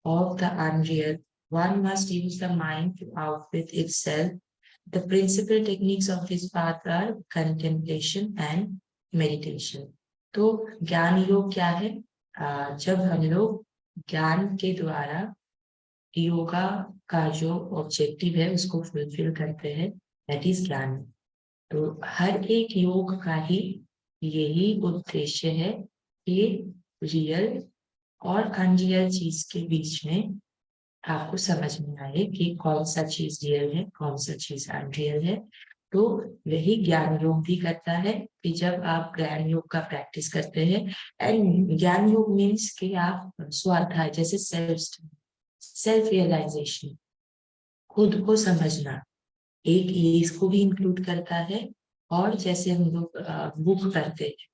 of the unreal, one must use the mind to outwit itself. The principal techniques of this path are contemplation and meditation. तो ज्ञान योग क्या है? जब हम लोग ज्ञान के द्वारा योगा का जो ऑब्जेक्टिव है उसको फुलफिल करते हैं, दैट इज ज्ञान। तो हर एक योग का ही यही उद्देश्य है कि रियल और अनरियल चीज के बीच में आपको समझ में आए कि कौन सा चीज रियल है, कौन सा चीज अनरियल है। तो वही ज्ञान योग भी करता है कि जब आप ज्ञान योग का प्रैक्टिस करते हैं, एंड ज्ञान योग मीन्स कि आप स्वाध्याय जैसे सेल्फ रियलाइजेशन, खुद को समझना, एक ये इसको भी इंक्लूड करता है। और जैसे हम लोग बुक करते हैं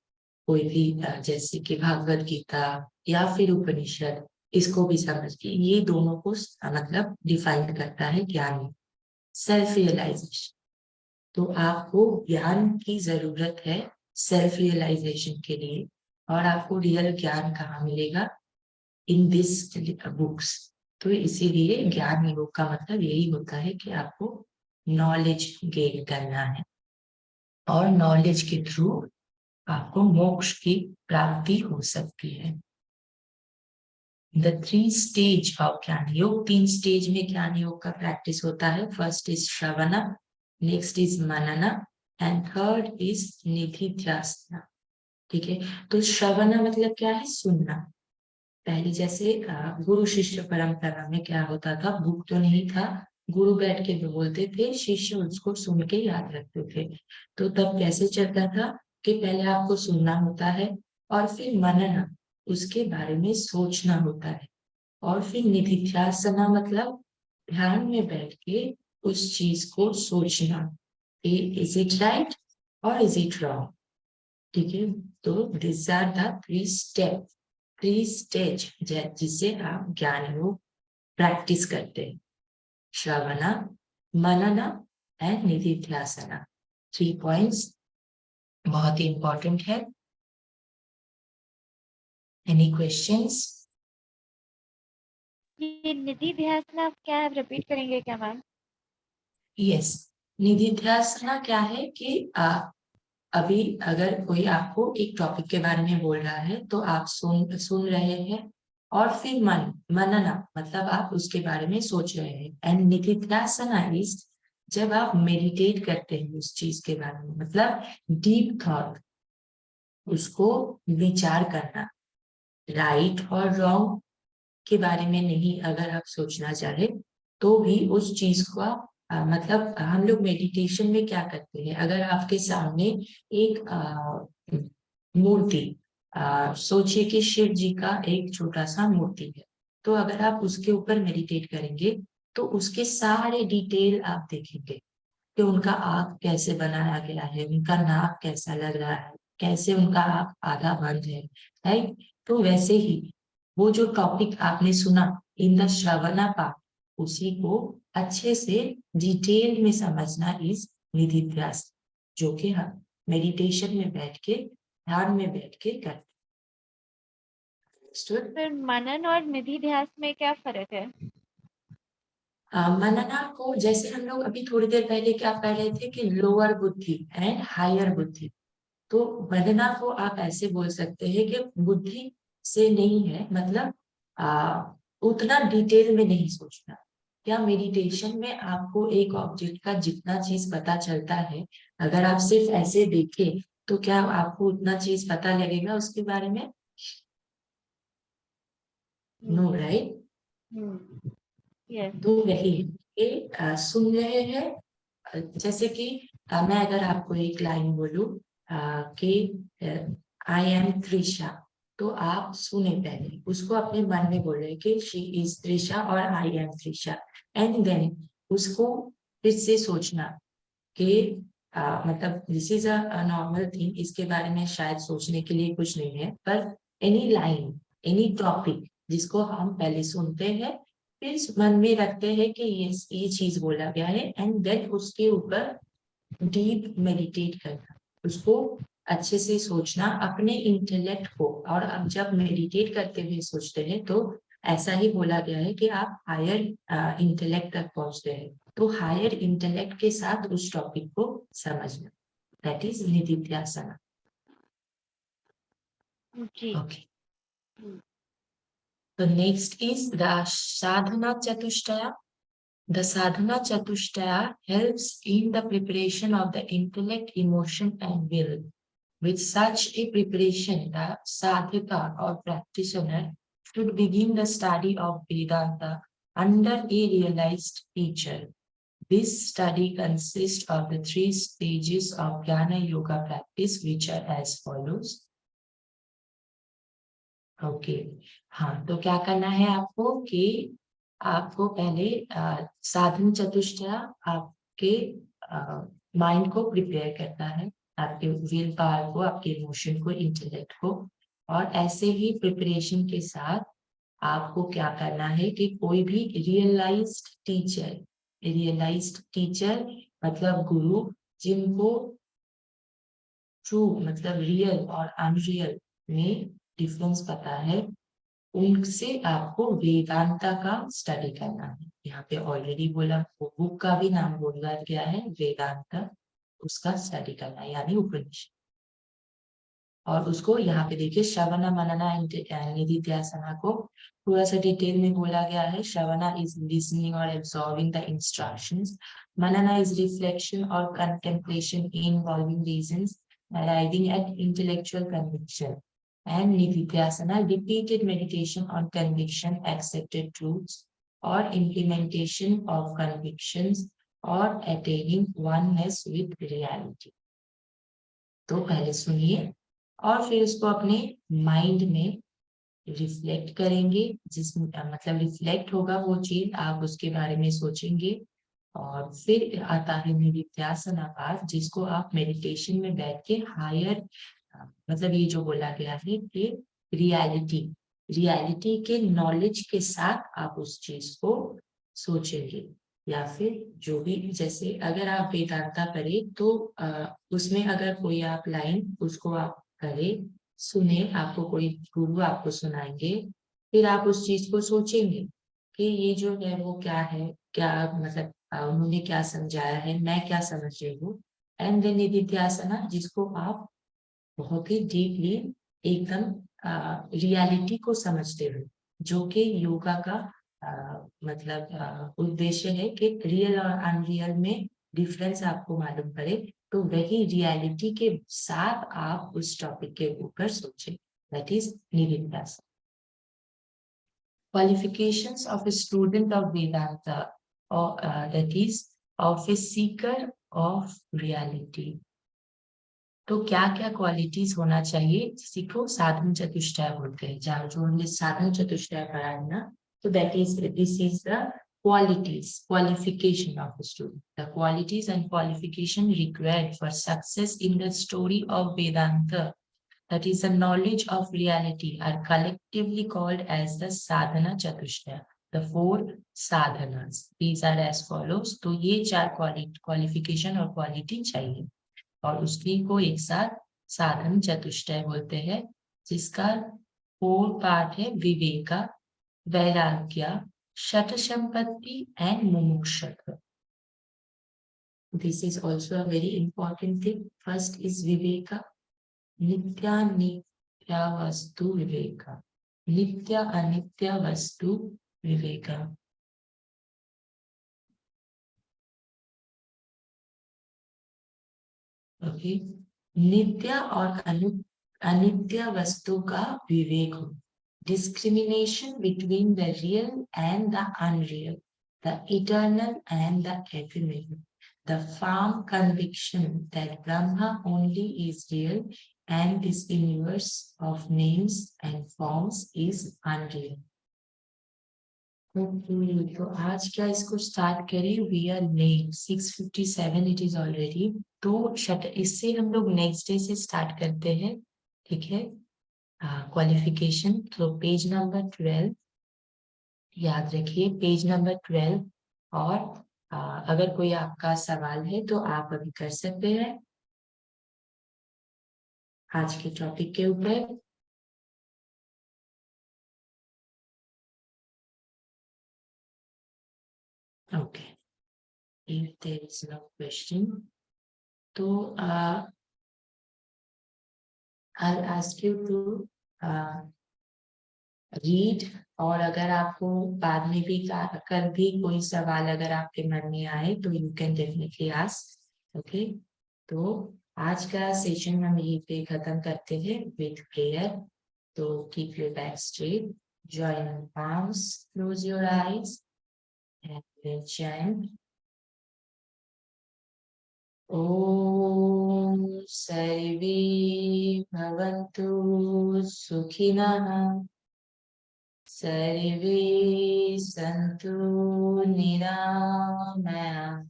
कोई भी जैसे कि भागवत गीता या फिर उपनिषद, इसको भी समझिए, ये दोनों को मतलब डिफाइन करता है ज्ञान, सेल्फ रियलाइजेशन। तो आपको ज्ञान की जरूरत है सेल्फ रियलाइजेशन के लिए, और आपको रियल ज्ञान कहाँ मिलेगा? In this books. तो इसीलिए ज्ञान योग का मतलब यही होता है कि आपको नॉलेज गेन करना है, और नॉलेज के थ्रू आपको मोक्ष की प्राप्ति हो सकती है। The 3 स्टेज ऑफ ज्ञान योग, 3 स्टेज में ज्ञान योग का प्रैक्टिस होता है। First is Shravana, next is मनना, एंड थर्ड इज निधिध्यासना। ठीक है, तो श्रवणा मतलब क्या है? सुनना। पहले जैसे गुरु शिष्य परंपरा में क्या होता था, बुक तो नहीं था, गुरु बैठ के बोलते थे, शिष्य उसको सुन के याद रखते थे। तो तब कैसे चलता था कि पहले आपको सुनना होता है, और फिर मनना, उसके बारे में सोचना होता है, और फिर निधिध्यासना मतलब ध्यान में बैठ के उस चीज को सोचना, इज इट राइट और इज इट रॉन्ग। ठीक है, तो दिस आर द 3 स्टेज जिसे आप ज्ञान योग प्रैक्टिस करते हैं। श्रवणा, मनना एंड निधिध्यासना, 3 पॉइंट्स बहुत ही इंपॉर्टेंट है। Any questions? ये निधि ध्यासना क्या है, रिपीट करेंगे क्या मैम? यस, निधिध्यासना क्या है कि अभी अगर कोई आपको एक टॉपिक के बारे में बोल रहा है तो आप सुन रहे हैं, और फिर मनना मतलब आप उसके बारे में सोच रहे हैं, एंड निधिध्यासना इज जब आप मेडिटेट करते हैं उस चीज के बारे में, मतलब डीप थॉट, उसको विचार करना, राइट और रॉन्ग के बारे में नहीं अगर आप सोचना चाहे तो भी उस चीज का मतलब हम लोग मेडिटेशन में क्या करते हैं, अगर आपके सामने एक मूर्ति, सोचिए कि शिव जी का एक छोटा सा मूर्ति है, तो अगर आप उसके ऊपर मेडिटेट करेंगे तो उसके सारे डिटेल आप देखेंगे कि उनका आँख कैसे बनाया गया है, उनका नाक कैसा लग रहा है, कैसे उनका आँख आधा बंद है, राइट? तो वैसे ही वो जो टॉपिक आपने सुना इन द श्रवणा पार्ट, उसी को अच्छे से डिटेल में समझना इज निधिध्यास, जो कि हम मेडिटेशन में बैठ के, ध्यान में बैठ के करते हैं। फिर मनन और निधि ध्यास में क्या फर्क है? मनना को जैसे हम लोग अभी थोड़ी देर पहले क्या कह रहे थे कि लोअर बुद्धि एंड हायर बुद्धि, तो मनना को आप ऐसे बोल सकते हैं कि बुद्धि से नहीं है, मतलब उतना डिटेल में नहीं सोचना। क्या मेडिटेशन में आपको एक ऑब्जेक्ट का जितना चीज पता चलता है, अगर आप सिर्फ ऐसे देखें तो क्या आपको उतना चीज पता लगेगा उसके बारे में? No, right? यस। तो वही सुन रहे हैं, जैसे कि मैं अगर आपको एक लाइन बोलूं कि आई एम त्रिशा, तो आप सुने पहले, उसको अपने मन में बोले कि शी इज त्रिशा और I am Trisha, and then उसको फिर से सोचना कि मतलब this is a normal thing, इसके बारे में शायद सोचने के लिए कुछ नहीं है, पर एनी लाइन, एनी टॉपिक जिसको हम पहले सुनते हैं, फिर मन में रखते हैं कि ये चीज बोला गया है, एंड देन उसके ऊपर डीप मेडिटेट करना, उसको अच्छे से सोचना अपने इंटेलेक्ट को। और अब जब मेडिटेट करते हुए सोचते हैं तो ऐसा ही बोला गया है कि आप हायर इंटेलेक्ट तक पहुंचते हैं, तो हायर इंटेलेक्ट के साथ उस टॉपिक को समझना, दैट इज निधिध्यासना। जी। Okay, The next is the sadhana chatushtaya. The sadhana chatushtaya helps in the preparation of the intellect, emotion, and will. With such a preparation, the sadhaka or practitioner should begin the study of Vedanta under a realized teacher. This study consists of the 3 stages of Jnana Yoga practice, which are as follows. Okay हाँ, तो क्या करना है आपको कि आपको पहले साधन चतुष्टय आपके माइंड को प्रिपेयर करना है, आपके विल पावर को, आपके इमोशन को, इंटेलेक्ट को। और ऐसे ही प्रिपरेशन के साथ आपको क्या करना है कि कोई भी रियलाइज्ड टीचर मतलब गुरु, जिनको ट्रू मतलब रियल और अनरियल में डिफरेंस पता है, उनसे आपको वेदांता का स्टडी करना है। यहाँ पे ऑलरेडी बोला, बुक का भी नाम बोला गया है वेदांता, उसका स्टडी करना है यानी उपनिषद। और उसको यहाँ पे देखिए श्रवणा मनना निधिध्यासना को थोड़ा सा डिटेल में बोला गया है। श्रवणा इज लिसनिंग और एब्सॉर्बिंग द इंस्ट्रक्शंस, मनना इज रिफ्लेक्शन और contemplation involving reasons arriving at intellectual conviction, and nididhyasana repeated meditation on conviction, accepted truths or implementation of convictions or attaining oneness with reality। तो पहले सुनिए और फिर उसको अपने माइंड में रिफ्लेक्ट करेंगे, जिसमें मतलब रिफ्लेक्ट होगा वो चीज, आप उसके बारे में सोचेंगे। और फिर आता है निधिध्यासना पार्ट, जिसको आप मेडिटेशन में बैठ के हायर मतलब ये जो बोला गया है कि रियलिटी के नॉलेज के साथ आप उस चीज को सोचेंगे। या फिर जो भी, जैसे अगर आप वेदांता करें तो उसमें अगर कोई आप लाइन उसको आप करें, सुने, आपको कोई गुरु आपको सुनाएंगे, फिर आप उस चीज को सोचेंगे कि ये जो है वो क्या है, क्या मतलब उन्होंने क्या समझाया है, मैं क्या समझ रही हूँ। एंड देन निधिध्यासना, जिसको आप बहुत ही डीपली एकदम रियलिटी को समझते हो, जो कि योगा का मतलब उद्देश्य है कि रियल और अनरियल में डिफरेंस आपको मालूम पड़े। तो वही रियलिटी के साथ आप उस टॉपिक के ऊपर सोचें, that is nididhyasana. Qualifications of a student of Vedanta, or that is of a seeker of reality। तो क्या क्या क्वालिटीज होना चाहिए, किसी को साधन चतुष्टय बोलते हैं। जहाँ जो हमने साधन चतुष्टय पढ़ा है ना, तो that is this is the qualification of a student, the qualities and qualification required for success in the story of Vedanta, that is the knowledge of reality, are collectively called as the sadhana chatushtaya, the 4 sadhanas। These are as follows। तो ये 4 qualification और quality चाहिए, और उसकी को एक साथ साधन चतुष्टय बोलते हैं, जिसका 4 पार्ट है: विवेका, वैराग्य, षट संपत्ति and मुमुक्षुत्व। This is also a very important thing। First is viveka, नित्यानित्य वस्तु विवेक, नित्य अनित्य वस्तु विवेक। ओके, नित्य और अनित्य वस्तु का विवेक हो, discrimination between the real and the unreal, the eternal and the ephemeral, the firm conviction that Brahma only is real and this universe of names and forms is unreal। तो आज क्या इसको स्टार्ट करें, we are late 6:57 it is already. तो इससे हम लोग next day से स्टार्ट करते हैं, ठीक है। क्वालिफिकेशन, तो पेज नंबर 12 याद रखिए, पेज नंबर 12। और अगर कोई आपका सवाल है तो आप अभी कर सकते हैं आज के टॉपिक के ऊपर। Okay, if there is no question, तो I'll ask you to read, और अगर आपको बाद में भी कर भी कोई सवाल अगर आपके मन में आए तो you can definitely ask. Okay, तो आज का सेशन हम यहीं पे खत्म करते हैं विद प्रेयर। तो keep your back straight, join your palms, close your eyes and we'll chant Om Sarve Bhavantu Sukhinah Sarve Santu Niramaya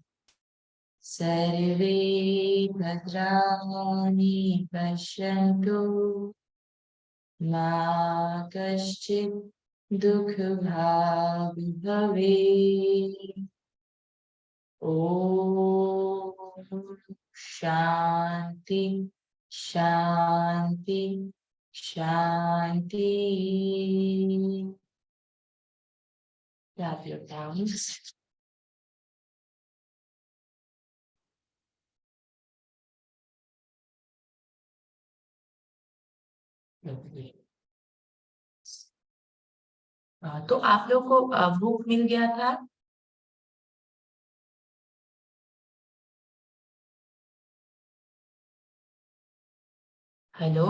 Sarve Bhadrani Pashyantu Ma Kaschit Dukha Bhag Bhave Om Shanti Shanti Shanti. Clap your hands. तो आप लोग को book मिल गया था? Hello